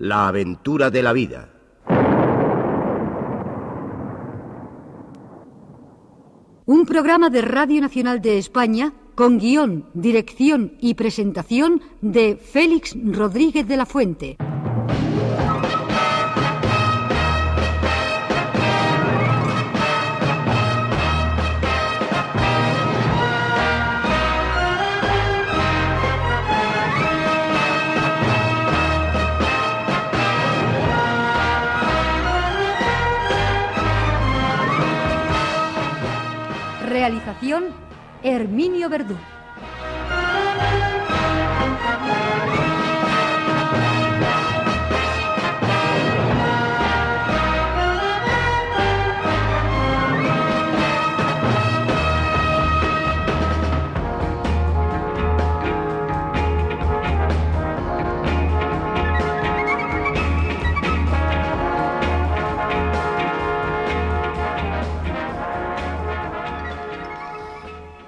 La aventura de la vida. Un programa de Radio Nacional de España con guión, dirección y presentación de Félix Rodríguez de la Fuente. Realización, Herminio Verdú.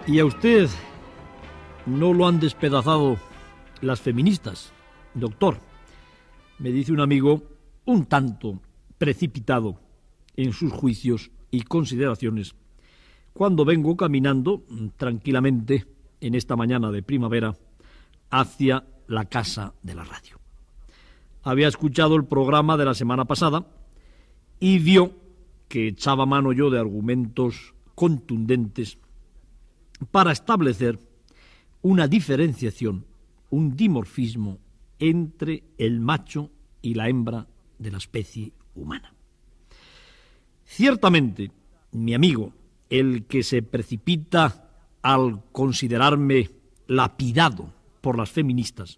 ¿Y a usted no lo han despedazado las feministas, doctor? Me dice un amigo un tanto precipitado en sus juicios y consideraciones cuando vengo caminando tranquilamente en esta mañana de primavera hacia la casa de la radio. Había escuchado el programa de la semana pasada y vio que echaba mano yo de argumentos contundentes para establecer una diferenciación, un dimorfismo entre el macho y la hembra de la especie humana. Ciertamente, mi amigo, el que se precipita al considerarme lapidado por las feministas,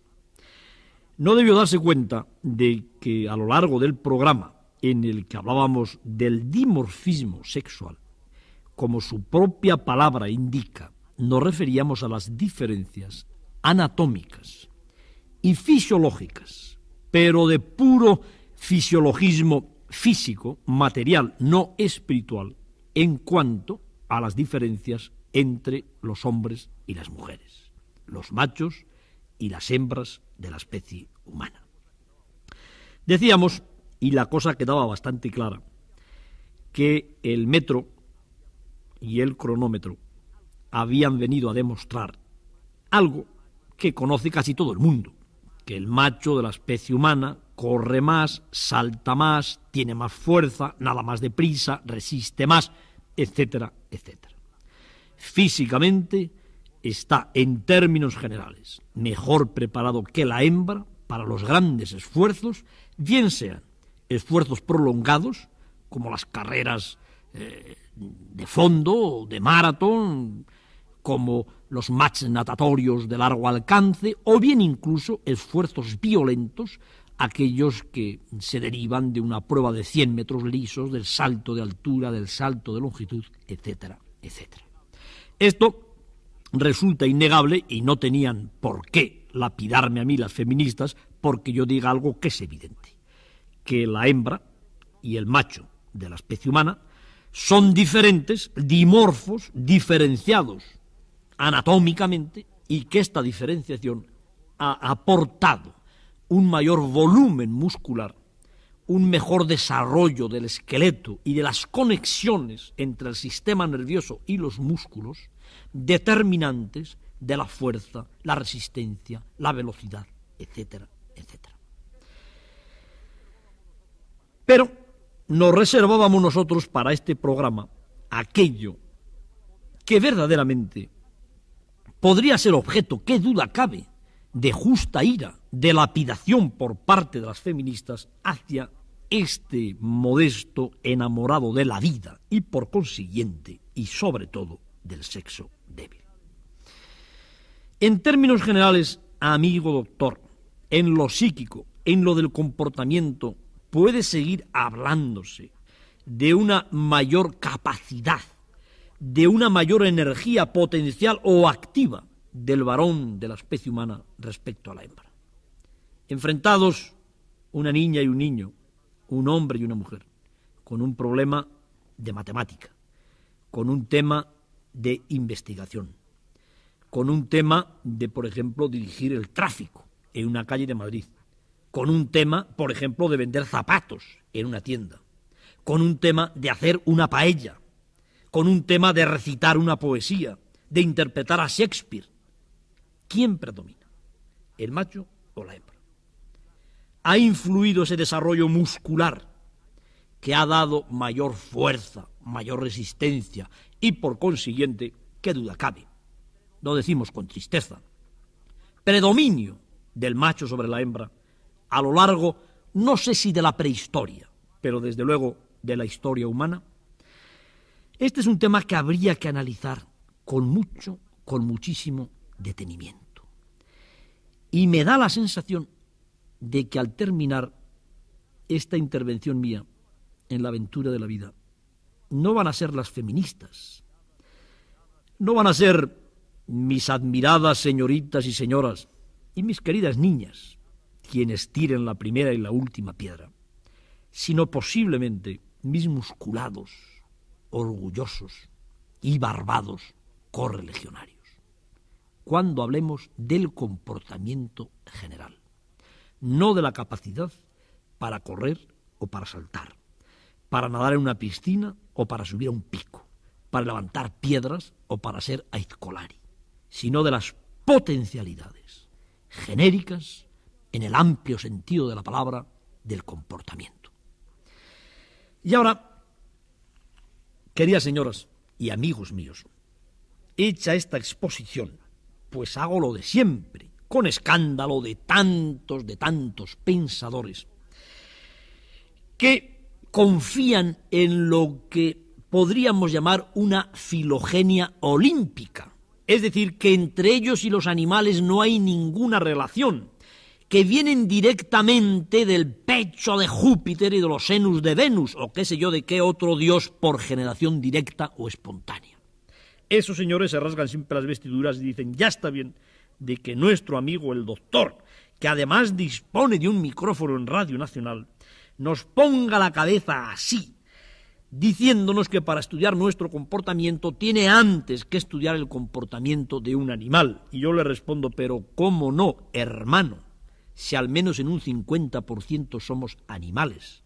no debió darse cuenta de que a lo largo del programa en el que hablábamos del dimorfismo sexual, como su propia palabra indica, nos referíamos a las diferencias anatómicas y fisiológicas, pero de puro fisiologismo físico, material, no espiritual, en cuanto a las diferencias entre los hombres y las mujeres, los machos y las hembras de la especie humana. Decíamos, y la cosa quedaba bastante clara, que el metro y el cronómetro habían venido a demostrar algo que conoce casi todo el mundo, que el macho de la especie humana corre más, salta más, tiene más fuerza, nada más deprisa, resiste más, etcétera, etcétera. Físicamente está, en términos generales, mejor preparado que la hembra para los grandes esfuerzos, bien sean esfuerzos prolongados, como las carreras de fondo o de maratón, como los matches natatorios de largo alcance, o bien incluso esfuerzos violentos, aquellos que se derivan de una prueba de 100 metros lisos, del salto de altura, del salto de longitud, etcétera, etcétera. Esto resulta innegable y no tenían por qué lapidarme a mí las feministas porque yo diga algo que es evidente, que la hembra y el macho de la especie humana son diferentes, dimorfos, diferenciados anatómicamente, y que esta diferenciación ha aportado un mayor volumen muscular, un mejor desarrollo del esqueleto y de las conexiones entre el sistema nervioso y los músculos, determinantes de la fuerza, la resistencia, la velocidad, etcétera, etcétera. Pero nos reservábamos nosotros para este programa aquello que verdaderamente podría ser objeto, qué duda cabe, de justa ira, de lapidación por parte de las feministas hacia este modesto enamorado de la vida y por consiguiente, y sobre todo, del sexo débil. En términos generales, amigo doctor, en lo psíquico, en lo del comportamiento, puede seguir hablándose de una mayor capacidad, de una mayor energía potencial o activa del varón de la especie humana respecto a la hembra. Enfrentados una niña y un niño, un hombre y una mujer, con un problema de matemática, con un tema de investigación, con un tema de, por ejemplo, dirigir el tráfico en una calle de Madrid, con un tema, por ejemplo, de vender zapatos en una tienda, con un tema de hacer una paella, con un tema de recitar una poesía, de interpretar a Shakespeare. ¿Quién predomina? ¿El macho o la hembra? ¿Ha influido ese desarrollo muscular que ha dado mayor fuerza, mayor resistencia y, por consiguiente, qué duda cabe? Lo decimos con tristeza. Predominio del macho sobre la hembra a lo largo, no sé si de la prehistoria, pero desde luego de la historia humana. Este es un tema que habría que analizar con muchísimo detenimiento. Y me da la sensación de que al terminar esta intervención mía en la aventura de la vida, no van a ser las feministas, no van a ser mis admiradas señoritas y señoras y mis queridas niñas quienes tiren la primera y la última piedra, sino posiblemente mis musculados, orgullosos y barbados correligionarios, cuando hablemos del comportamiento general, no de la capacidad para correr o para saltar, para nadar en una piscina o para subir a un pico, para levantar piedras o para ser aizcolari, sino de las potencialidades genéricas, en el amplio sentido de la palabra, del comportamiento. Y ahora, queridas señoras y amigos míos, hecha esta exposición, pues hago lo de siempre, con escándalo de tantos pensadores que confían en lo que podríamos llamar una filogenia olímpica, es decir, que entre ellos y los animales no hay ninguna relación, que vienen directamente del pecho de Júpiter y de los senos de Venus, o qué sé yo de qué otro dios por generación directa o espontánea. Esos señores se rasgan siempre las vestiduras y dicen, ya está bien de que nuestro amigo el doctor, que además dispone de un micrófono en Radio Nacional, nos ponga la cabeza así, diciéndonos que para estudiar nuestro comportamiento tiene antes que estudiar el comportamiento de un animal. Y yo le respondo, pero ¿cómo no, hermano? Si al menos en un 50% somos animales.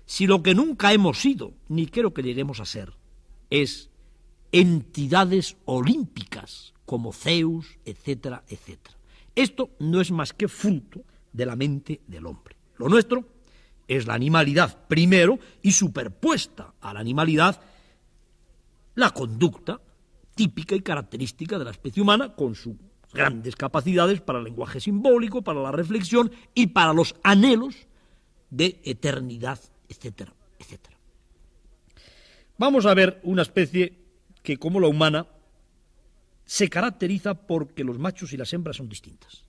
Si lo que nunca hemos sido, ni creo que lleguemos a ser, es entidades olímpicas, como Zeus, etcétera, etcétera. Esto no es más que fruto de la mente del hombre. Lo nuestro es la animalidad primero y superpuesta a la animalidad la conducta típica y característica de la especie humana con sus grandes capacidades para el lenguaje simbólico, para la reflexión y para los anhelos de eternidad, etcétera, etcétera. Vamos a ver una especie que, como la humana, se caracteriza porque los machos y las hembras son distintas.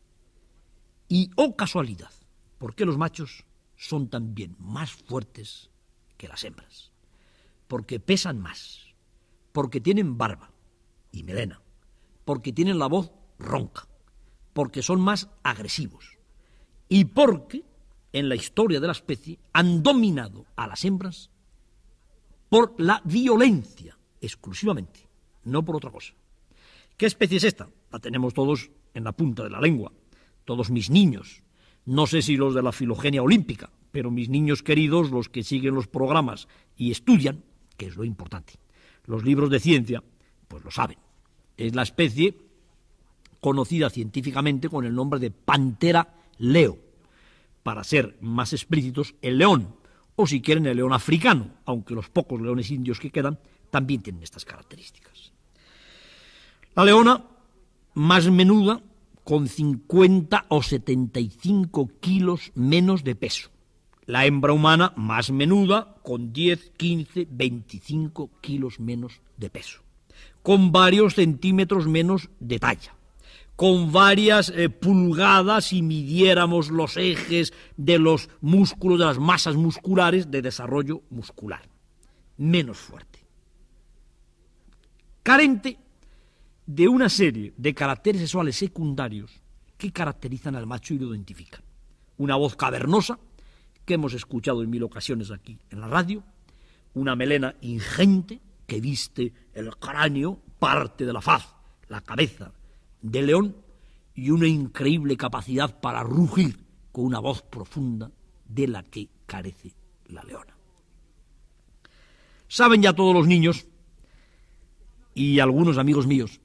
Y, oh casualidad, porque los machos son también más fuertes que las hembras, porque pesan más, porque tienen barba y melena, porque tienen la voz ronca, porque son más agresivos y porque en la historia de la especie han dominado a las hembras por la violencia exclusivamente, no por otra cosa. ¿Qué especie es esta? La tenemos todos en la punta de la lengua, todos mis niños. No sé si los de la filogenia olímpica, pero mis niños queridos, los que siguen los programas y estudian, que es lo importante, los libros de ciencia, pues lo saben. Es la especie conocida científicamente con el nombre de Panthera leo, para ser más explícitos, el león, o si quieren el león africano, aunque los pocos leones indios que quedan también tienen estas características. La leona, más menuda, con 50 o 75 kilos menos de peso. La hembra humana, más menuda, con 10, 15, 25 kilos menos de peso, con varios centímetros menos de talla, con varias pulgadas, si midiéramos los ejes de los músculos, de las masas musculares de desarrollo muscular, menos fuerte, carente de una serie de caracteres sexuales secundarios que caracterizan al macho y lo identifican. Una voz cavernosa, que hemos escuchado en 1000 ocasiones aquí en la radio, una melena ingente que viste el cráneo, parte de la faz, la cabeza del león, y una increíble capacidad para rugir con una voz profunda de la que carece la leona. Saben ya todos los niños y algunos amigos míos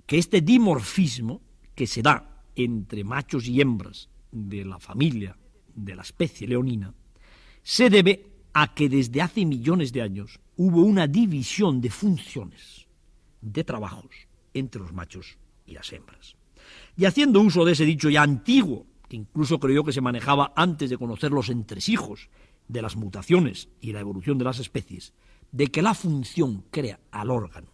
que este dimorfismo que se da entre machos y hembras de la familia de la especie leonina se debe a que desde hace millones de años hubo una división de funciones, de trabajos, entre los machos y las hembras. Y haciendo uso de ese dicho ya antiguo, que incluso creo yo que se manejaba antes de conocer los entresijos de las mutaciones y la evolución de las especies, de que la función crea al órgano.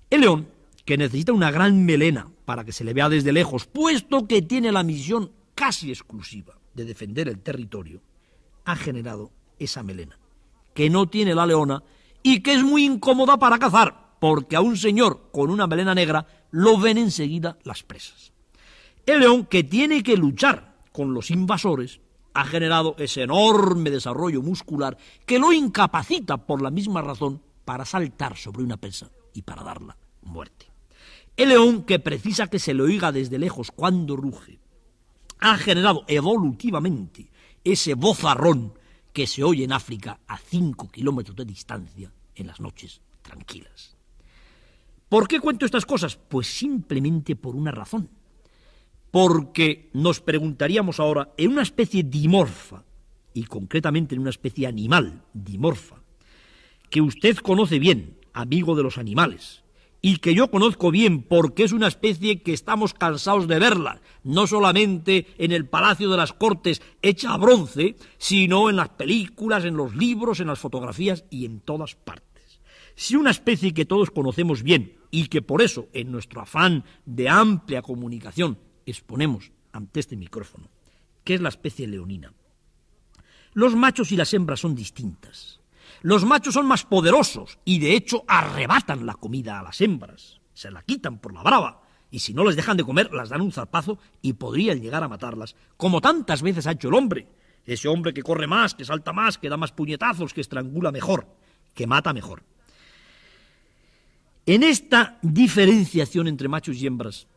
El león, que necesita una gran melena para que se le vea desde lejos, puesto que tiene la misión casi exclusiva de defender el territorio, ha generado esa melena, que no tiene la leona y que es muy incómoda para cazar, porque a un señor con una melena negra lo ven enseguida las presas. El león, que tiene que luchar con los invasores, ha generado ese enorme desarrollo muscular que lo incapacita por la misma razón para saltar sobre una presa y para darla muerte. El león, que precisa que se le oiga desde lejos cuando ruge, ha generado evolutivamente ese vozarrón que se oye en África a 5 kilómetros de distancia en las noches tranquilas. ¿Por qué cuento estas cosas? Pues simplemente por una razón. Porque nos preguntaríamos ahora, en una especie dimorfa, y concretamente en una especie animal dimorfa, que usted conoce bien, amigo de los animales, y que yo conozco bien porque es una especie que estamos cansados de verla, no solamente en el Palacio de las Cortes hecha a bronce, sino en las películas, en los libros, en las fotografías y en todas partes. Si una especie que todos conocemos bien y que por eso, en nuestro afán de amplia comunicación, exponemos ante este micrófono, que es la especie leonina. Los machos y las hembras son distintas. Los machos son más poderosos y de hecho arrebatan la comida a las hembras, se la quitan por la brava y si no les dejan de comer las dan un zarpazo y podrían llegar a matarlas, como tantas veces ha hecho el hombre, ese hombre que corre más, que salta más, que da más puñetazos, que estrangula mejor, que mata mejor. En esta diferenciación entre machos y hembras,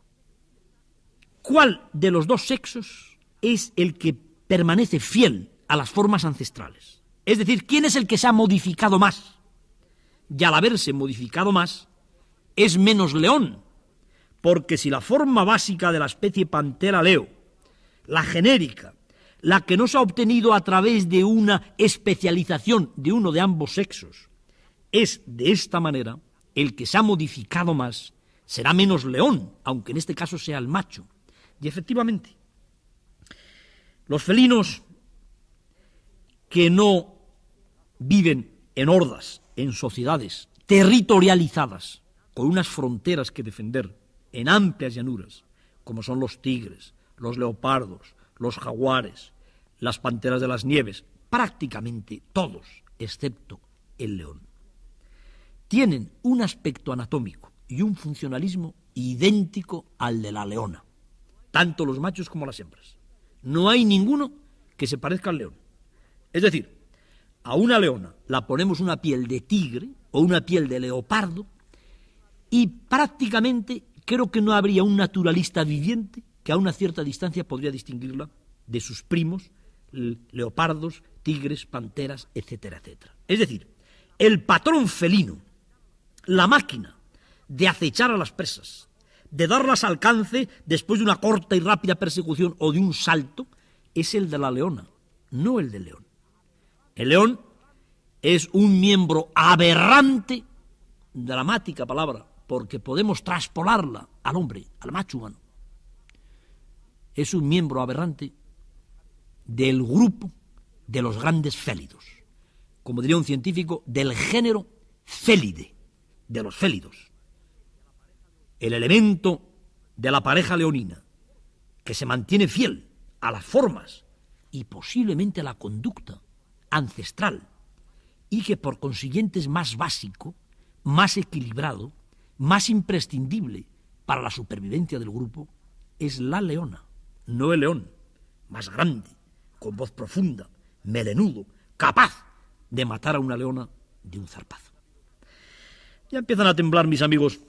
¿cuál de los dos sexos es el que permanece fiel a las formas ancestrales? Es decir, ¿quién es el que se ha modificado más? Y al haberse modificado más, es menos león, porque si la forma básica de la especie Panthera leo, la genérica, la que no se ha obtenido a través de una especialización de uno de ambos sexos, es de esta manera, el que se ha modificado más será menos león, aunque en este caso sea el macho. Y efectivamente, los felinos que no viven en hordas, en sociedades territorializadas, con unas fronteras que defender en amplias llanuras, como son los tigres, los leopardos, los jaguares, las panteras de las nieves, prácticamente todos, excepto el león, tienen un aspecto anatómico y un funcionalismo idéntico al de la leona, tanto los machos como las hembras. No hay ninguno que se parezca al león. Es decir, a una leona la ponemos una piel de tigre o una piel de leopardo y prácticamente creo que no habría un naturalista viviente que a una cierta distancia podría distinguirla de sus primos, leopardos, tigres, panteras, etcétera, etcétera. Es decir, el patrón felino, la máquina de acechar a las presas, de darlas alcance después de una corta y rápida persecución o de un salto, es el de la leona, no el del león. El león es un miembro aberrante, dramática palabra, porque podemos traspolarla al hombre, al macho humano. Es un miembro aberrante del grupo de los grandes félidos, como diría un científico, del género félide, de los félidos. El elemento de la pareja leonina que se mantiene fiel a las formas y posiblemente a la conducta ancestral y que por consiguiente es más básico, más equilibrado, más imprescindible para la supervivencia del grupo, es la leona, no el león, más grande, con voz profunda, melenudo, capaz de matar a una leona de un zarpazo. Ya empiezan a temblar mis amigos,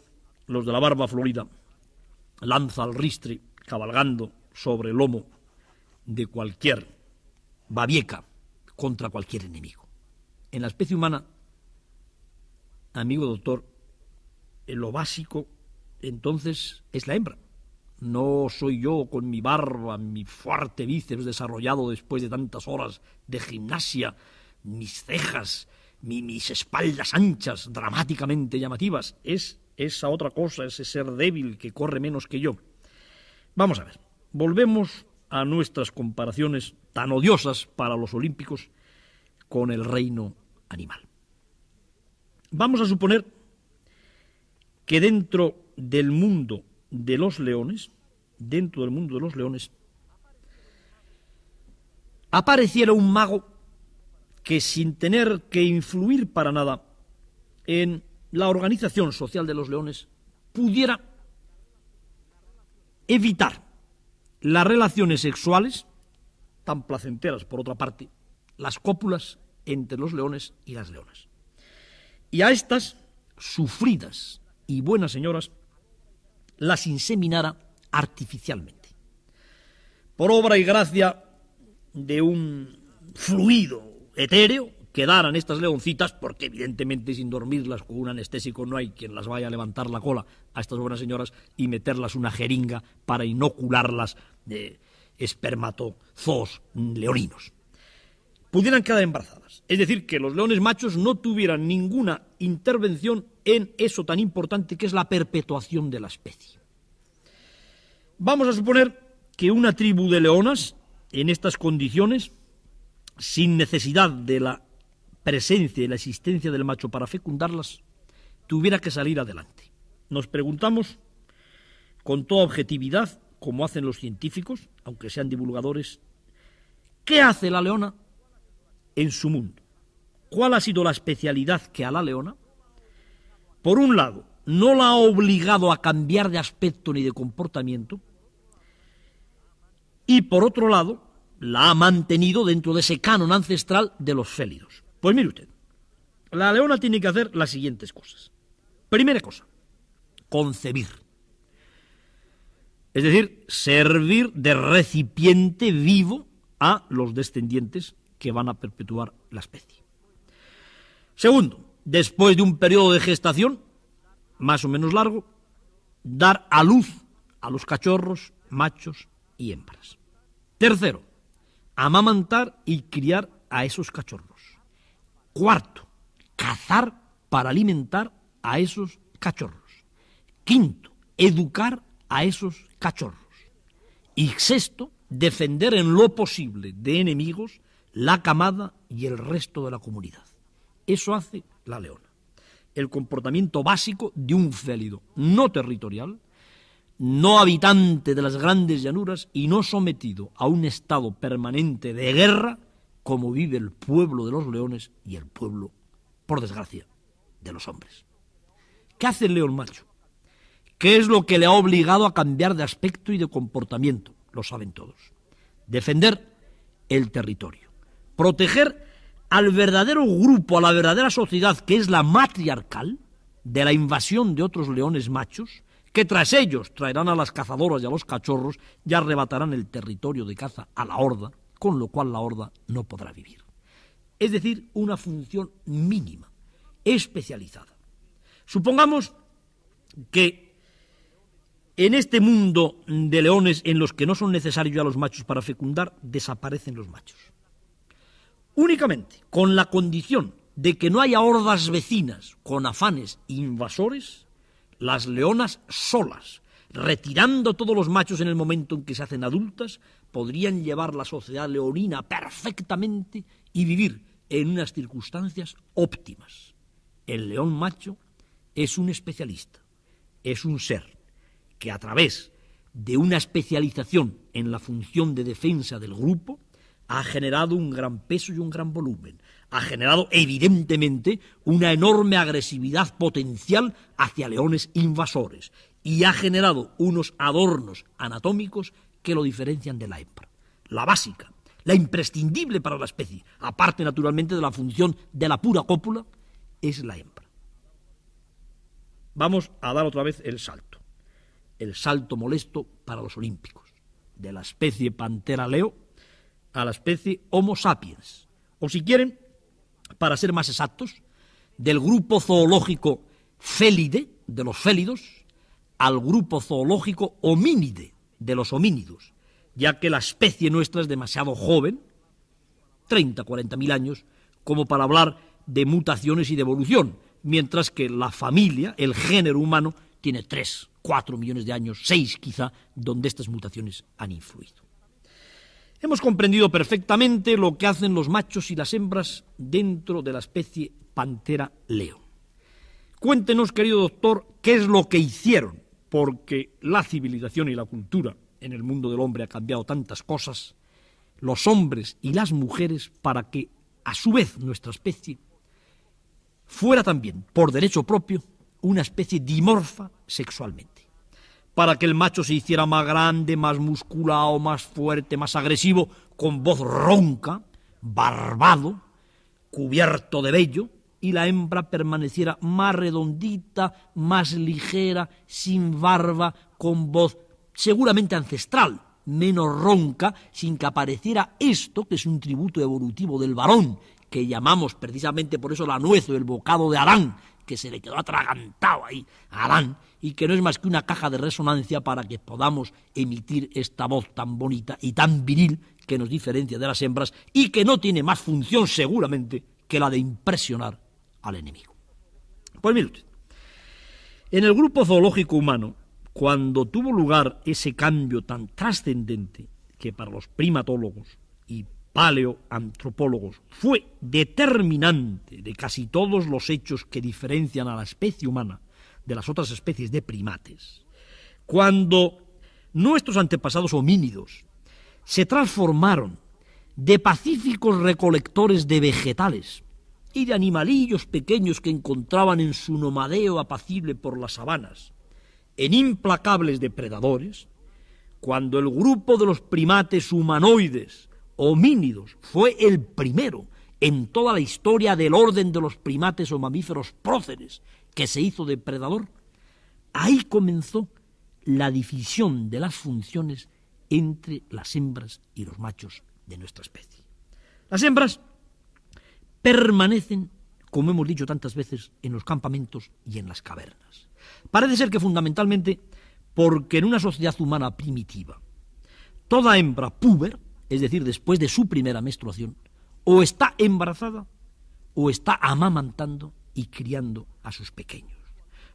los de la barba florida, lanza al ristre, cabalgando sobre el lomo de cualquier babieca contra cualquier enemigo. En la especie humana, amigo doctor, lo básico entonces es la hembra. No soy yo con mi barba, mi fuerte bíceps desarrollado después de tantas horas de gimnasia, mis cejas, mis espaldas anchas, dramáticamente llamativas. Es esa otra cosa, ese ser débil que corre menos que yo. Vamos a ver, volvemos a nuestras comparaciones tan odiosas para los olímpicos con el reino animal. Vamos a suponer que dentro del mundo de los leones, apareciera un mago que, sin tener que influir para nada en la organización social de los leones, pudiera evitar las relaciones sexuales, tan placenteras por otra parte, las cópulas entre los leones y las leonas. Y a estas sufridas y buenas señoras las inseminara artificialmente, por obra y gracia de un fluido etéreo, quedaran estas leoncitas, porque evidentemente sin dormirlas con un anestésico no hay quien las vaya a levantar la cola a estas buenas señoras y meterlas una jeringa para inocularlas de espermatozoos leoninos. Pudieran quedar embarazadas, es decir, que los leones machos no tuvieran ninguna intervención en eso tan importante que es la perpetuación de la especie. Vamos a suponer que una tribu de leonas, en estas condiciones, sin necesidad de la presencia y la existencia del macho para fecundarlas, tuviera que salir adelante. Nos preguntamos, con toda objetividad, como hacen los científicos, aunque sean divulgadores, ¿qué hace la leona en su mundo? ¿Cuál ha sido la especialidad que a la leona, por un lado, no la ha obligado a cambiar de aspecto ni de comportamiento, y por otro lado, la ha mantenido dentro de ese canon ancestral de los félidos? Pues mire usted, la leona tiene que hacer las siguientes cosas. Primera cosa, concebir. Es decir, servir de recipiente vivo a los descendientes que van a perpetuar la especie. Segundo, después de un periodo de gestación, más o menos largo, dar a luz a los cachorros, machos y hembras. Tercero, amamantar y criar a esos cachorros. Cuarto, cazar para alimentar a esos cachorros. Quinto, educar a esos cachorros. Y sexto, defender en lo posible de enemigos la camada y el resto de la comunidad. Eso hace la leona. El comportamiento básico de un félido no territorial, no habitante de las grandes llanuras y no sometido a un estado permanente de guerra como vive el pueblo de los leones y el pueblo, por desgracia, de los hombres. ¿Qué hace el león macho? ¿Qué es lo que le ha obligado a cambiar de aspecto y de comportamiento? Lo saben todos. Defender el territorio. Proteger al verdadero grupo, a la verdadera sociedad, que es la matriarcal, de la invasión de otros leones machos, que tras ellos traerán a las cazadoras y a los cachorros y arrebatarán el territorio de caza a la horda, con lo cual la horda no podrá vivir. Es decir, una función mínima, especializada. Supongamos que en este mundo de leones en los que no son necesarios ya los machos para fecundar, desaparecen los machos. Únicamente con la condición de que no haya hordas vecinas con afanes invasores, las leonas solas, retirando todos los machos en el momento en que se hacen adultas, podrían llevar la sociedad leonina perfectamente y vivir en unas circunstancias óptimas. El león macho es un especialista, es un ser que a través de una especialización en la función de defensa del grupo ha generado un gran peso y un gran volumen, ha generado evidentemente una enorme agresividad potencial hacia leones invasores y ha generado unos adornos anatómicos que lo diferencian de la hembra. La básica, la imprescindible para la especie, aparte naturalmente de la función de la pura cópula, es la hembra. Vamos a dar otra vez el salto molesto para los olímpicos, de la especie Pantera leo a la especie Homo sapiens, o si quieren, para ser más exactos, del grupo zoológico Félide, de los félidos, al grupo zoológico Homínide, de los homínidos, ya que la especie nuestra es demasiado joven, 30, 40.000 años, como para hablar de mutaciones y de evolución, mientras que la familia, el género humano, tiene 3, 4 millones de años, 6 quizá, donde estas mutaciones han influido. Hemos comprendido perfectamente lo que hacen los machos y las hembras dentro de la especie Panthera leo. Cuéntenos, querido doctor, qué es lo que hicieron, porque la civilización y la cultura en el mundo del hombre ha cambiado tantas cosas, los hombres y las mujeres, para que, a su vez, nuestra especie fuera también, por derecho propio, una especie dimorfa sexualmente. Para que el macho se hiciera más grande, más musculado, más fuerte, más agresivo, con voz ronca, barbado, cubierto de vello, y la hembra permaneciera más redondita, más ligera, sin barba, con voz seguramente ancestral, menos ronca, sin que apareciera esto, que es un tributo evolutivo del varón, que llamamos precisamente por eso la nuez o el bocado de Adán, que se le quedó atragantado ahí a Adán, y que no es más que una caja de resonancia para que podamos emitir esta voz tan bonita y tan viril que nos diferencia de las hembras y que no tiene más función seguramente que la de impresionar al enemigo. Pues mire usted, en el grupo zoológico humano, cuando tuvo lugar ese cambio tan trascendente que para los primatólogos y paleoantropólogos fue determinante de casi todos los hechos que diferencian a la especie humana de las otras especies de primates, cuando nuestros antepasados homínidos se transformaron de pacíficos recolectores de vegetales y de animalillos pequeños que encontraban en su nomadeo apacible por las sabanas, en implacables depredadores, cuando el grupo de los primates humanoides, homínidos, fue el primero en toda la historia del orden de los primates o mamíferos próceres que se hizo depredador, ahí comenzó la división de las funciones entre las hembras y los machos de nuestra especie. Las hembras permanecen, como hemos dicho tantas veces, en los campamentos y en las cavernas. Parece ser que fundamentalmente porque en una sociedad humana primitiva, toda hembra púber, es decir, después de su primera menstruación, o está embarazada o está amamantando y criando a sus pequeños.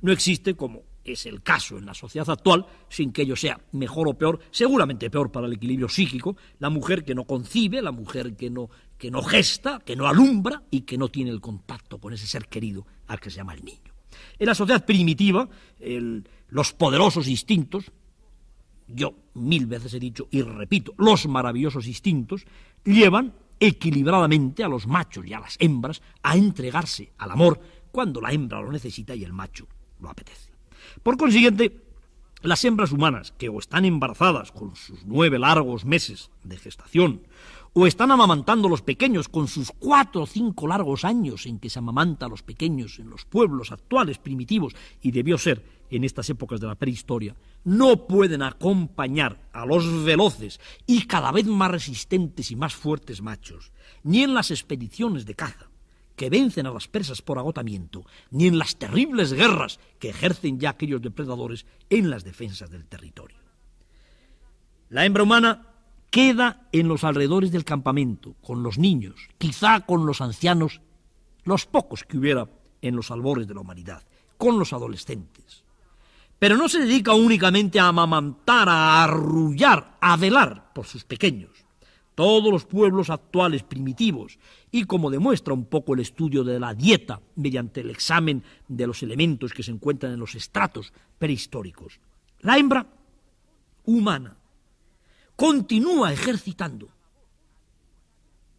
No existe, como es el caso en la sociedad actual, sin que ello sea mejor o peor, seguramente peor para el equilibrio psíquico, la mujer que no concibe, la mujer que no gesta, que no alumbra y que no tiene el contacto con ese ser querido al que se llama el niño. En la sociedad primitiva, los poderosos instintos, yo 1000 veces he dicho y repito, los maravillosos instintos, llevan equilibradamente a los machos y a las hembras a entregarse al amor cuando la hembra lo necesita y el macho lo apetece. Por consiguiente, las hembras humanas que o están embarazadas con sus 9 largos meses de gestación, o están amamantando a los pequeños con sus 4 o 5 largos años en que se amamanta a los pequeños en los pueblos actuales primitivos, y debió ser en estas épocas de la prehistoria, no pueden acompañar a los veloces y cada vez más resistentes y más fuertes machos, ni en las expediciones de caza que vencen a las presas por agotamiento, ni en las terribles guerras que ejercen ya aquellos depredadores en las defensas del territorio. La hembra humana queda en los alrededores del campamento, con los niños, quizá con los ancianos, los pocos que hubiera en los albores de la humanidad, con los adolescentes. Pero no se dedica únicamente a amamantar, a arrullar, a velar por sus pequeños. Todos los pueblos actuales primitivos, y como demuestra un poco el estudio de la dieta mediante el examen de los elementos que se encuentran en los estratos prehistóricos, la hembra humana continúa ejercitando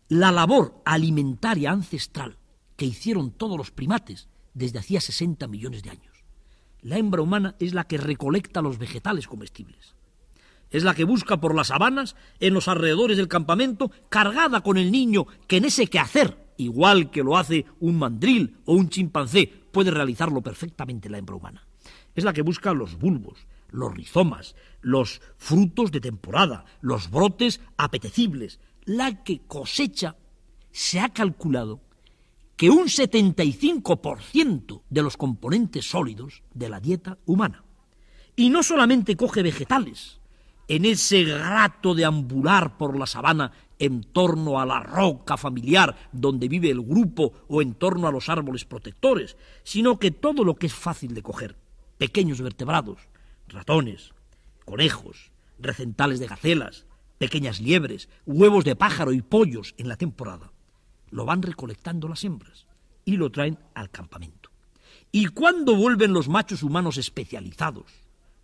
la labor alimentaria ancestral que hicieron todos los primates desde hacía 60 millones de años. La hembra humana es la que recolecta los vegetales comestibles. Es la que busca por las sabanas, en los alrededores del campamento, cargada con el niño que en ese quehacer, igual que lo hace un mandril o un chimpancé, puede realizarlo perfectamente la hembra humana. Es la que busca los bulbos, los rizomas, los frutos de temporada, los brotes apetecibles, la que cosecha, se ha calculado que un 75% de los componentes sólidos de la dieta humana. Y no solamente coge vegetales, en ese grato deambular por la sabana en torno a la roca familiar donde vive el grupo o en torno a los árboles protectores, sino que todo lo que es fácil de coger, pequeños vertebrados, ratones, conejos, recentales de gacelas, pequeñas liebres, huevos de pájaro y pollos en la temporada, lo van recolectando las hembras y lo traen al campamento. Y cuando vuelven los machos humanos especializados,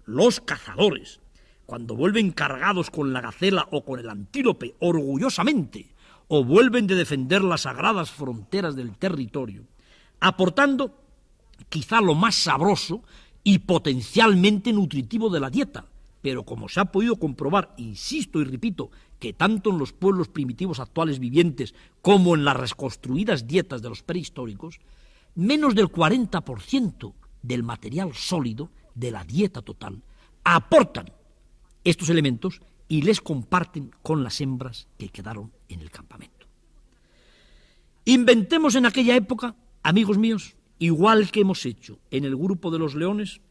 los cazadores, cuando vuelven cargados con la gacela o con el antílope orgullosamente, o vuelven de defender las sagradas fronteras del territorio, aportando quizá lo más sabroso y potencialmente nutritivo de la dieta, pero como se ha podido comprobar, insisto y repito, que tanto en los pueblos primitivos actuales vivientes como en las reconstruidas dietas de los prehistóricos, menos del 40% del material sólido de la dieta total aportan estos elementos y les comparten con las hembras que quedaron en el campamento. Inventemos en aquella época, amigos míos, igual que hemos hecho en el grupo de los leones,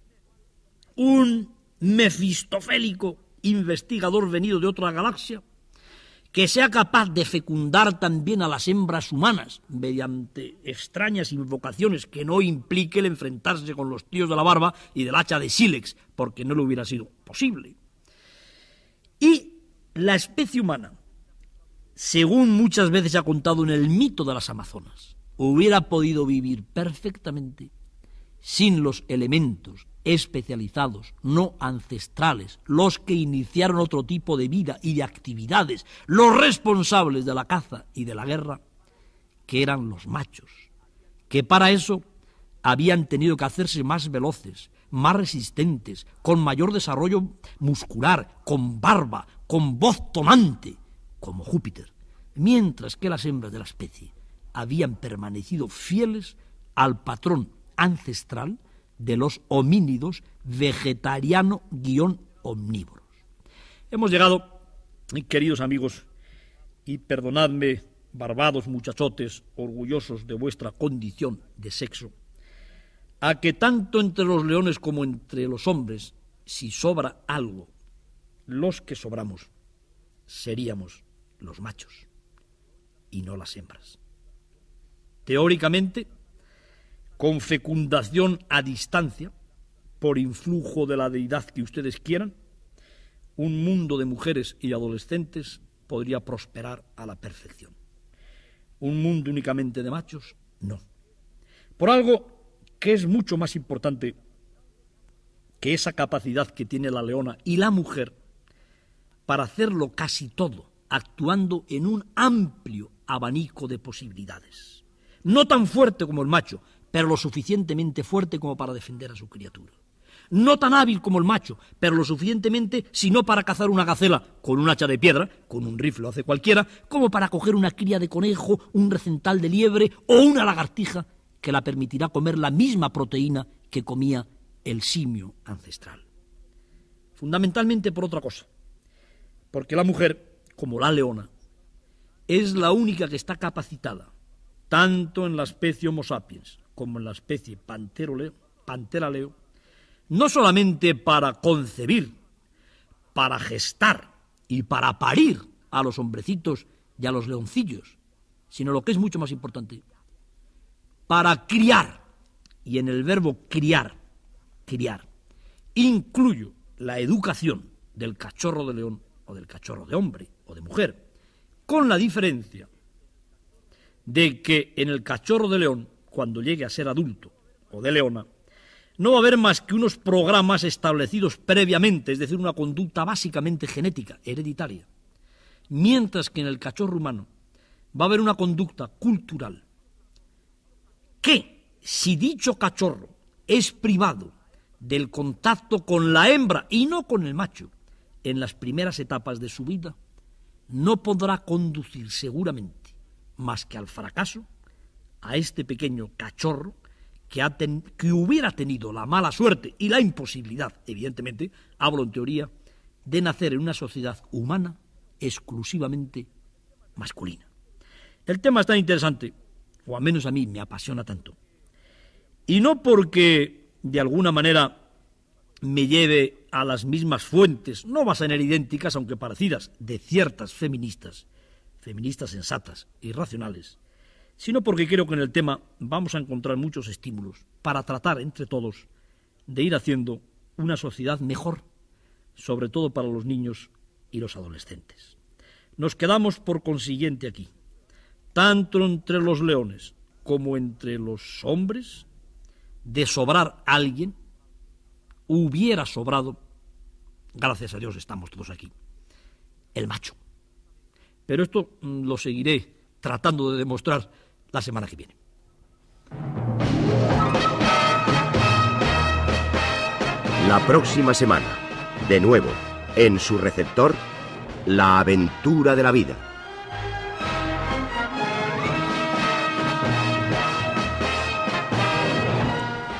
un mefistofélico investigador venido de otra galaxia que sea capaz de fecundar también a las hembras humanas mediante extrañas invocaciones que no implique el enfrentarse con los tíos de la barba y del hacha de sílex, porque no le hubiera sido posible. Y la especie humana, según muchas veces se ha contado en el mito de las Amazonas, hubiera podido vivir perfectamente sin los elementos especializados, no ancestrales, los que iniciaron otro tipo de vida y de actividades, los responsables de la caza y de la guerra, que eran los machos, que para eso habían tenido que hacerse más veloces, más resistentes, con mayor desarrollo muscular, con barba, con voz tonante, como Júpiter, mientras que las hembras de la especie habían permanecido fieles al patrón ancestral de los homínidos vegetariano-omnívoros. Hemos llegado, queridos amigos, y perdonadme, barbados muchachotes, orgullosos de vuestra condición de sexo, a que tanto entre los leones como entre los hombres, si sobra algo, los que sobramos seríamos los machos y no las hembras. Teóricamente, con fecundación a distancia, por influjo de la deidad que ustedes quieran, un mundo de mujeres y adolescentes podría prosperar a la perfección. Un mundo únicamente de machos, no. Por algo que es mucho más importante que esa capacidad que tiene la leona y la mujer para hacerlo casi todo, actuando en un amplio abanico de posibilidades. No tan fuerte como el macho, pero lo suficientemente fuerte como para defender a su criatura. No tan hábil como el macho, pero lo suficientemente, si no para cazar una gacela con un hacha de piedra, con un rifle lo hace cualquiera, como para coger una cría de conejo, un recental de liebre o una lagartija que la permitirá comer la misma proteína que comía el simio ancestral. Fundamentalmente por otra cosa, porque la mujer, como la leona, es la única que está capacitada, tanto en la especie Homo sapiens como en la especie Panthera leo, no solamente para concebir, para gestar y para parir a los hombrecitos y a los leoncillos, sino lo que es mucho más importante, para criar, y en el verbo criar, incluyo la educación del cachorro de león o del cachorro de hombre o de mujer, con la diferencia de que en el cachorro de león, cuando llegue a ser adulto o de leona, no va a haber más que unos programas establecidos previamente, es decir, una conducta básicamente genética, hereditaria, mientras que en el cachorro humano va a haber una conducta cultural que, si dicho cachorro es privado del contacto con la hembra y no con el macho en las primeras etapas de su vida, no podrá conducir seguramente más que al fracaso a este pequeño cachorro que hubiera tenido la mala suerte y la imposibilidad, evidentemente, hablo en teoría, de nacer en una sociedad humana exclusivamente masculina. El tema es tan interesante, o al menos a mí me apasiona tanto, y no porque de alguna manera me lleve a las mismas fuentes, no vas a ser idénticas, aunque parecidas, de ciertas feministas sensatas y racionales, sino porque creo que en el tema vamos a encontrar muchos estímulos para tratar entre todos de ir haciendo una sociedad mejor, sobre todo para los niños y los adolescentes. Nos quedamos por consiguiente aquí, tanto entre los leones como entre los hombres, de sobrar a alguien, hubiera sobrado, gracias a Dios estamos todos aquí, el macho. Pero esto lo seguiré tratando de demostrar la semana que viene. La próxima semana, de nuevo, en su receptor, La aventura de la vida.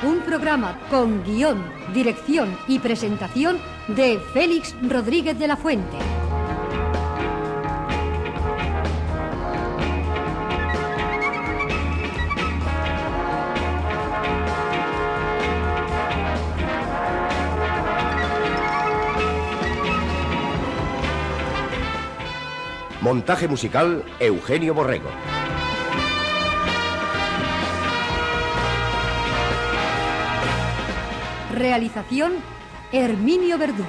Un programa con guión, dirección y presentación de Félix Rodríguez de la Fuente. Montaje musical, Eugenio Borrego. Realización, Herminio Verdú.